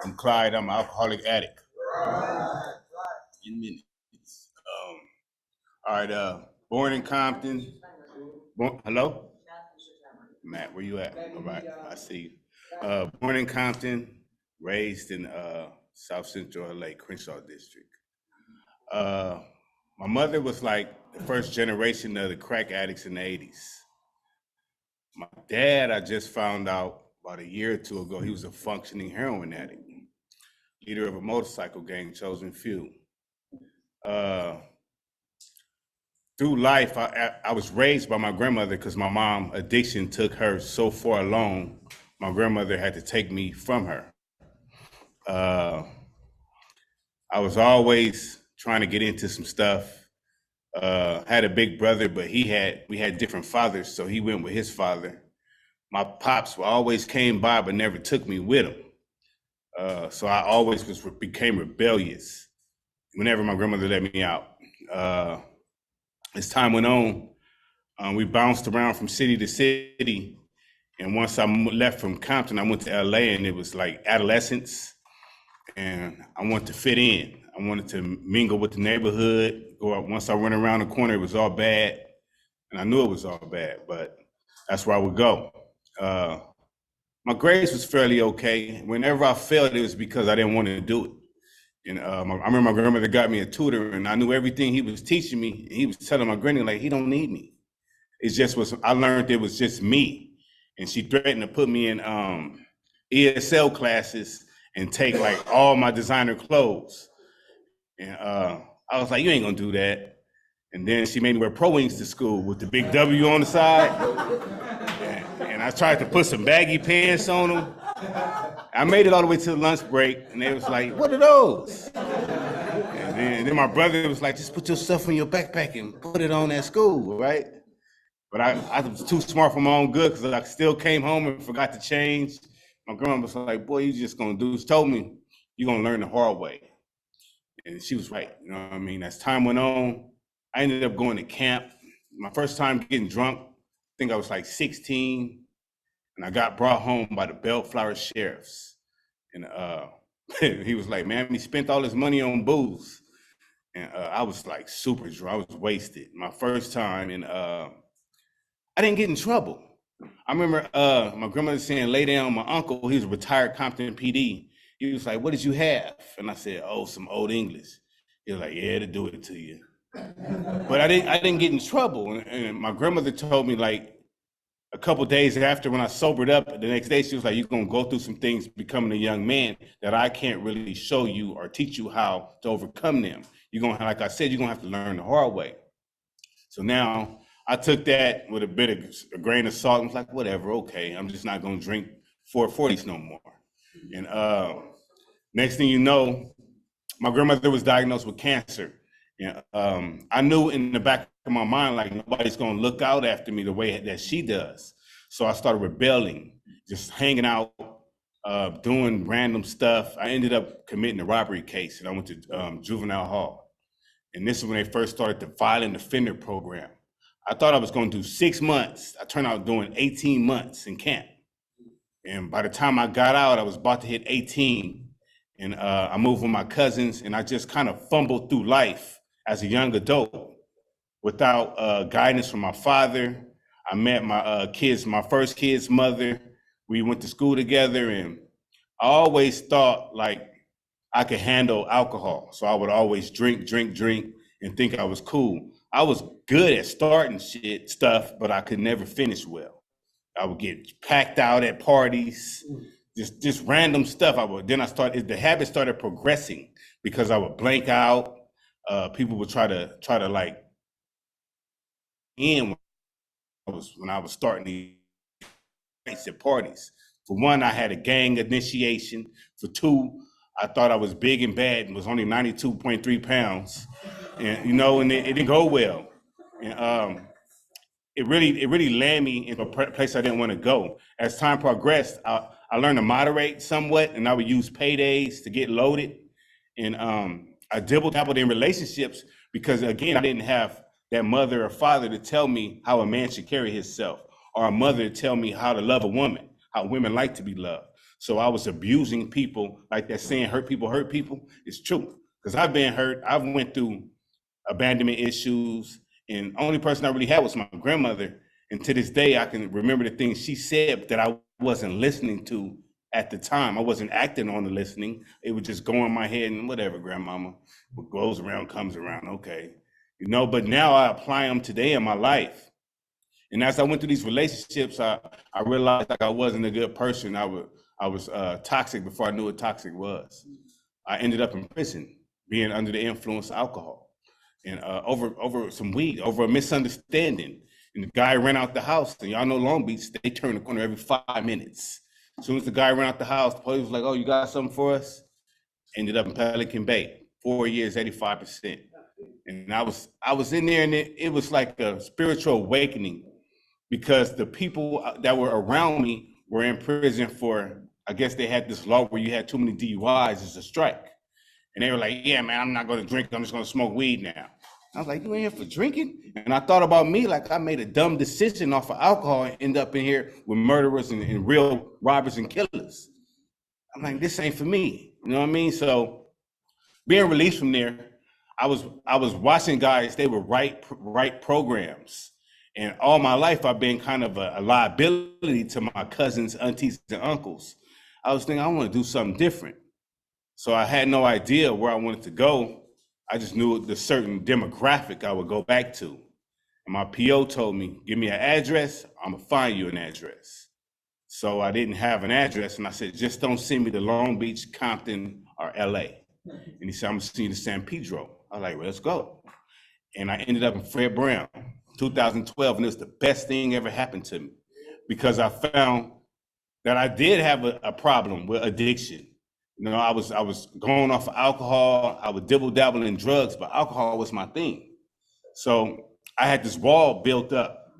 I'm Clyde. I'm an alcoholic addict. In minutes. All right. Born in Compton. Hello, Matt. Where you at? All right. I see you. Born in Compton, raised in South Central LA, Crenshaw District. Uh, my mother was like the first generation of the crack addicts in the '80s. My dad, I just found out about a year or two ago, he was a functioning heroin addict, leader of a motorcycle gang, Chosen Few. Uh, Through life, I was raised by my grandmother because my mom addiction took her so far along. My grandmother had to take me from her. Uh, I was always trying to get into some stuff. Had a big brother, but we had different fathers, so he went with his father. My pops always came by, but never took me with him. So I always became rebellious whenever my grandmother let me out. As time went on, we bounced around from city to city. And once I left from Compton, I went to LA, and it was like adolescence. And I wanted to fit in. I wanted to mingle with the neighborhood. Go out. Once I went around the corner, it was all bad. And I knew it was all bad, but that's where I would go. My grades was fairly okay. Whenever I failed, it was because I didn't want to do it. And I remember my grandmother got me a tutor, and I knew everything he was teaching me. He was telling my granny, like, he don't need me. It just was, I learned it was just me. And she threatened to put me in ESL classes and take like all my designer clothes. And I was like, you ain't gonna do that. And then she made me wear Pro Wings to school with the big W on the side. And I tried to put some baggy pants on them. I made it all the way to the lunch break, and they was like, what are those? And then my brother was like, just put your stuff in your backpack and put it on at school, right? But I was too smart for my own good because I still came home and forgot to change. My grandma was like, boy, you just gonna do, she told me, you're gonna learn the hard way. And she was right, you know what I mean? As time went on, I ended up going to camp. My first time getting drunk, I think I was like 16, and I got brought home by the Bellflower Sheriffs. And he was like, man, he spent all his money on booze. And I was like super drunk, I was wasted. My first time, and I didn't get in trouble. I remember my grandmother saying, lay down. My uncle, he was a retired Compton PD. He was like, what did you have? And I said, oh, some old English. He was like, yeah, to do it to you. But I didn't get in trouble. And my grandmother told me, like, a couple days after, when I sobered up, the next day, she was like, you're gonna go through some things becoming a young man that I can't really show you or teach you how to overcome them. You're gonna, like I said, you're gonna have to learn the hard way. So now I took that with a grain of salt and was like, whatever, okay, I'm just not gonna drink 440s no more. And next thing you know, my grandmother was diagnosed with cancer. And I knew in the back of my mind, like, nobody's gonna look out after me the way that she does. So I started rebelling, just hanging out, doing random stuff. I ended up committing a robbery case, and I went to juvenile hall. And this is when they first started the violent offender program. I thought I was going to do 6 months. I turned out doing 18 months in camp. And by the time I got out, I was about to hit 18. And I moved with my cousins, and I just kind of fumbled through life as a young adult without guidance from my father. I met my first kid's mother. We went to school together, and I always thought like I could handle alcohol. So I would always drink, and think I was cool. I was good at starting stuff, but I could never finish well. I would get packed out at parties, just random stuff. The habit started progressing because I would blank out. People would try to like in when I was starting these at parties. For one, I had a gang initiation. For two, I thought I was big and bad and was only 92.3 pounds. And and it didn't go well. And it really landed me in a place I didn't want to go. As time progressed, I learned to moderate somewhat, and I would use paydays to get loaded. And I dabbled in relationships because, again, I didn't have that mother or father to tell me how a man should carry himself, or a mother to tell me how to love a woman, how women like to be loved. So I was abusing people, like that saying, hurt people. It's true. Because I've been hurt. I've went through abandonment issues. And only person I really had was my grandmother. And to this day, I can remember the things she said that I wasn't listening to at the time. I wasn't acting on the listening. It would just go in my head and whatever, grandmama. What goes around comes around. Okay. But now I apply them today in my life. And as I went through these relationships, I realized like I wasn't a good person. I was toxic before I knew what toxic was. I ended up in prison, being under the influence of alcohol, and over some weed, over a misunderstanding. And the guy ran out the house. And y'all know Long Beach, they turn the corner every 5 minutes. As soon as the guy ran out the house, the police was like, "Oh, you got something for us?" Ended up in Pelican Bay, 4 years, 85%. And I was in there, and it was like a spiritual awakening, because the people that were around me were in prison for, I guess they had this law where you had too many DUIs, it's a strike. And they were like, "Yeah, man, I'm not going to drink. I'm just going to smoke weed now." I was like, "You in here for drinking?" And I thought about me, like I made a dumb decision off of alcohol and end up in here with murderers and real robbers and killers. I'm like, this ain't for me. You know what I mean? So being released from there, I was watching guys, they were right programs. And all my life, I've been kind of a liability to my cousins, aunties, and uncles. I was thinking, I want to do something different. So I had no idea where I wanted to go. I just knew the certain demographic I would go back to. And my PO told me, "Give me an address, I'm gonna find you an address." So I didn't have an address, and I said, "Just don't send me to Long Beach, Compton, or LA." And he said, "I'm gonna send you to San Pedro." I was like, "Well, let's go." And I ended up in Fred Brown, 2012, and it was the best thing ever happened to me, because I found that I did have a problem with addiction. I was going off of alcohol. I would dibble dabble in drugs, but alcohol was my thing. So I had this wall built up,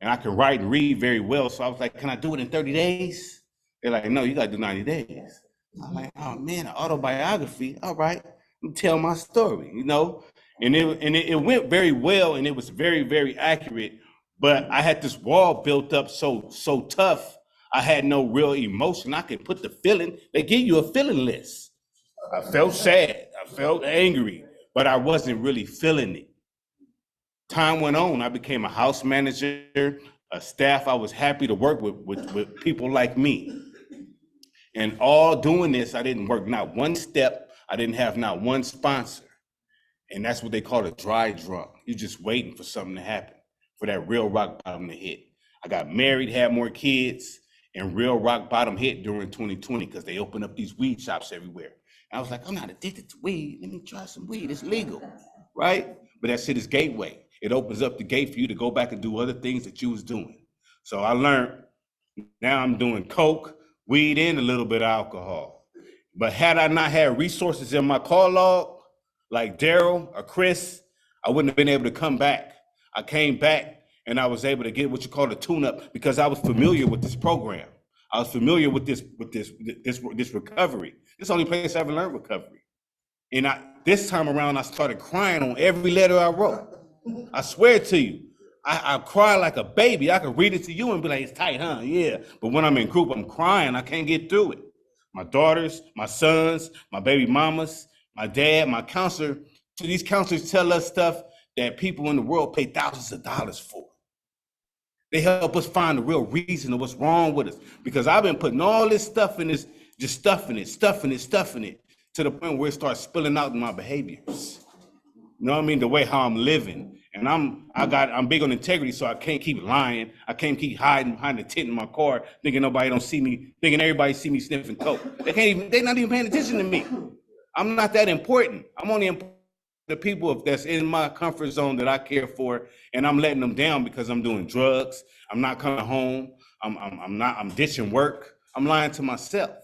and I could write and read very well. So I was like, "Can I do it in 30 days?" They're like, "No, you got to do 90 days. I'm like, "Oh man, an autobiography. All right, let me tell my story, And it went very well, and it was very, very accurate. But I had this wall built up so tough. I had no real emotion. I could put the feeling. They give you a feeling list. I felt sad. I felt angry, but I wasn't really feeling it. Time went on. I became a house manager, a staff. I was happy to work with people like me. And all doing this, I didn't work not one step. I didn't have not one sponsor. And that's what they call a dry drunk. You're just waiting for something to happen, for that real rock bottom to hit. I got married, had more kids, and real rock bottom hit during 2020 because they opened up these weed shops everywhere. And I was like, "I'm not addicted to weed. Let me try some weed. It's legal," right? But that shit is gateway. It opens up the gate for you to go back and do other things that you was doing. So I learned, now I'm doing coke, weed, and a little bit of alcohol. But had I not had resources in my call log, like Daryl or Chris, I wouldn't have been able to come back. I came back and I was able to get what you call a tune-up because I was familiar with this program. I was familiar with this recovery. This is the only place I ever learned recovery. And this time around, I started crying on every letter I wrote. I swear to you, I cry like a baby. I could read it to you and be like, "It's tight, huh?" Yeah. But when I'm in group, I'm crying. I can't get through it. My daughters, my sons, my baby mamas, my dad, my counselor. So these counselors tell us stuff that people in the world pay thousands of dollars for. They help us find the real reason of what's wrong with us. Because I've been putting all this stuff in this, just stuffing it, to the point where it starts spilling out in my behaviors. You know what I mean? The way how I'm living. And I'm big on integrity, so I can't keep lying. I can't keep hiding behind the tent in my car, thinking nobody don't see me, thinking everybody see me sniffing coke. They're not even paying attention to me. I'm not that important. I'm only important to the people that's in my comfort zone that I care for, and I'm letting them down because I'm doing drugs. I'm not coming home. I'm ditching work. I'm lying to myself.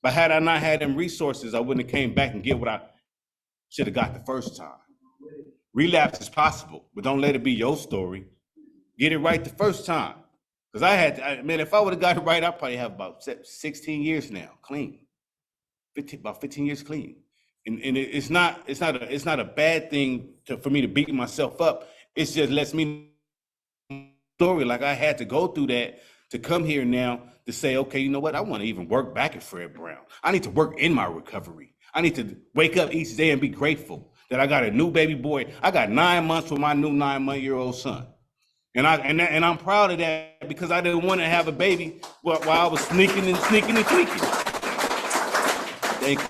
But had I not had them resources, I wouldn't have came back and get what I should have got the first time. Relapse is possible, but don't let it be your story. Get it right the first time. Because if I would have got it right, I'd probably have about 16 years now, clean. About 15 years clean. And it's not a bad thing for me to beat myself up. It just lets me know story, like I had to go through that to come here now to say, okay, you know what? I want to even work back at Fred Brown. I need to work in my recovery. I need to wake up each day and be grateful that I got a new baby boy. I got 9 months with my new 9-month-old son. And I'm proud of that because I didn't want to have a baby while I was sneaking and tweaking. Thank you.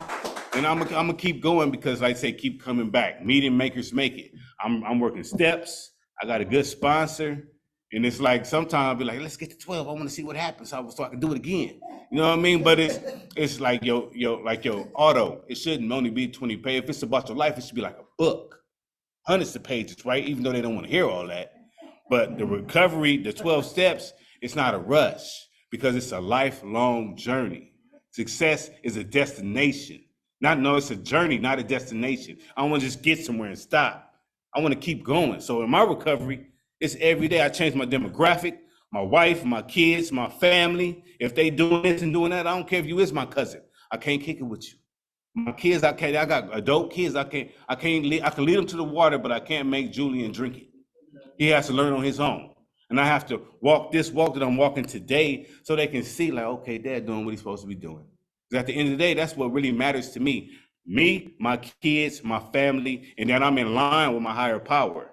And I'm gonna keep going because, like I say, keep coming back. Meeting makers make it. I'm working steps. I got a good sponsor. And it's like sometimes I'll be like, let's get to 12. I want to see what happens so I can do it again. You know what I mean? But it's like your auto. It shouldn't only be 20 pages. If it's about your life, it should be like a book. Hundreds of pages, right? Even though they don't want to hear all that. But the recovery, the 12 steps, it's not a rush because it's a lifelong journey. Success is a destination. It's a journey, not a destination. I don't want to just get somewhere and stop. I want to keep going. So in my recovery, it's every day. I change my demographic, my wife, my kids, my family. If they doing this and doing that, I don't care if you is my cousin. I can't kick it with you. My kids, I got adult kids. I can lead them to the water, but I can't make Julian drink it. He has to learn on his own. And I have to walk this walk that I'm walking today so they can see like, okay, Dad doing what he's supposed to be doing. Because at the end of the day, that's what really matters to me. Me, my kids, my family, and that I'm in line with my higher power.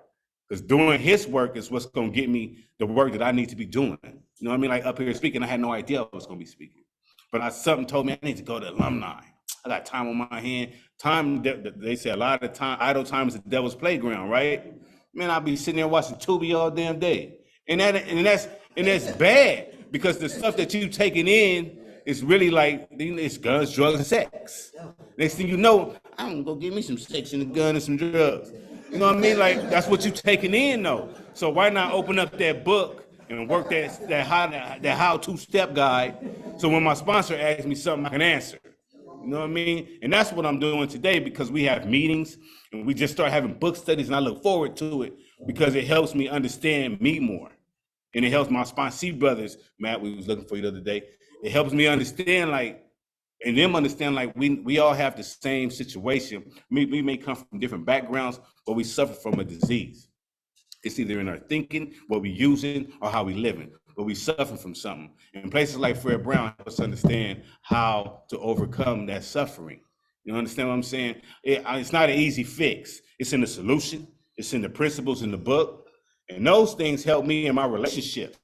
Because doing his work is what's going to get me the work that I need to be doing. You know what I mean? Like up here speaking, I had no idea I was going to be speaking. But something told me I need to go to Alumni. I got time on my hand. Time, they say a lot of time, idle time is the devil's playground, right? Man, I'll be sitting there watching Tubi all damn day. And that's bad because the stuff that you taking in is really like, it's guns, drugs, and sex. Next thing you know, I'm gonna go get me some sex and a gun and some drugs. You know what I mean? Like, that's what you taking in though. So why not open up that book and work that how-to step guide so when my sponsor asks me something, I can answer. You know what I mean? And that's what I'm doing today because we have meetings and we just start having book studies and I look forward to it because it helps me understand me more. And it helps my sponsee brothers, Matt, we was looking for you the other day. It helps me understand and them understand we all have the same situation. We may come from different backgrounds, but we suffer from a disease. It's either in our thinking, what we using, or how we living. But we suffer from something. And places like Fred Brown help us understand how to overcome that suffering. You understand what I'm saying? It's not an easy fix. It's in the solution. It's in the principles in the book. And those things help me in my relationship.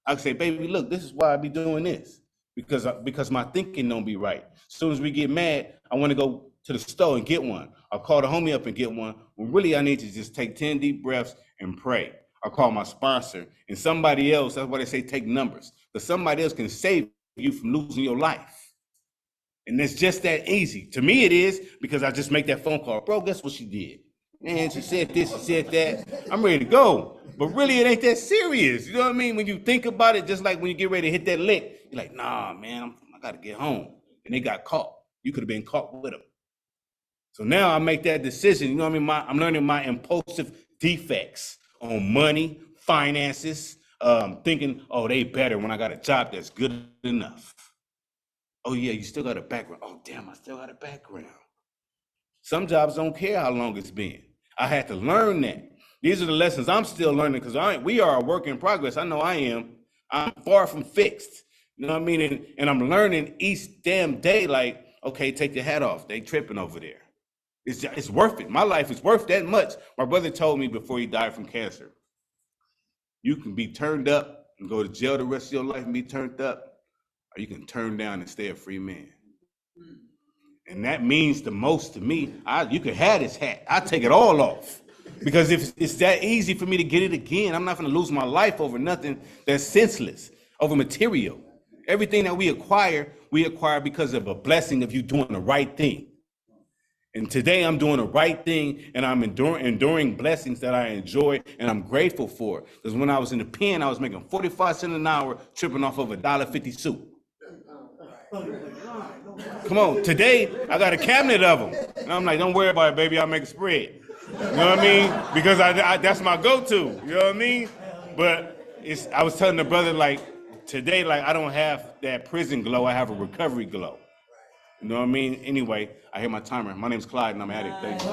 I can say, baby, look, this is why I be doing this. Because my thinking don't be right. As soon as we get mad, I want to go to the store and get one. I'll call the homie up and get one. When really I need to just take 10 deep breaths and pray. I'll call my sponsor and somebody else. That's why they say take numbers. But somebody else can save you from losing your life. And it's just that easy. To me it is because I just make that phone call. Bro, guess what she did? Man, she said this, she said that. I'm ready to go. But really it ain't that serious. You know what I mean? When you think about it, just like when you get ready to hit that lick, you're like, nah, man, I got to get home. And they got caught. You could have been caught with them. So now I make that decision. You know what I mean? I'm learning my impulsive defects on money, finances, thinking, oh, they better when I got a job that's good enough. Oh, yeah, you still got a background. Oh, damn, I still got a background. Some jobs don't care how long it's been. I had to learn that. These are the lessons I'm still learning because we are a work in progress. I know I am. I'm far from fixed. You know what I mean? And I'm learning each damn day like, okay, take your hat off. They tripping over there. It's worth it. My life is worth that much. My brother told me before he died from cancer, you can be turned up and go to jail the rest of your life and be turned up, or you can turn down and stay a free man. And that means the most to me. You can have this hat. I take it all off. Because if it's that easy for me to get it again, I'm not going to lose my life over nothing that's senseless, over material. Everything that we acquire because of a blessing of you doing the right thing. And today I'm doing the right thing and I'm enduring blessings that I enjoy and I'm grateful for. Because when I was in the pen, I was making 45 cents an hour tripping off of a $1.50 suit. Come on, today I got a cabinet of them. And I'm like, don't worry about it, baby, I'll make a spread. You know what I mean? Because that's my go-to, you know what I mean? But I was telling the brother, like, today, like, I don't have that prison glow, I have a recovery glow. You know what I mean? Anyway, I hear my timer. My name's Clyde and I'm an addict. Thanks.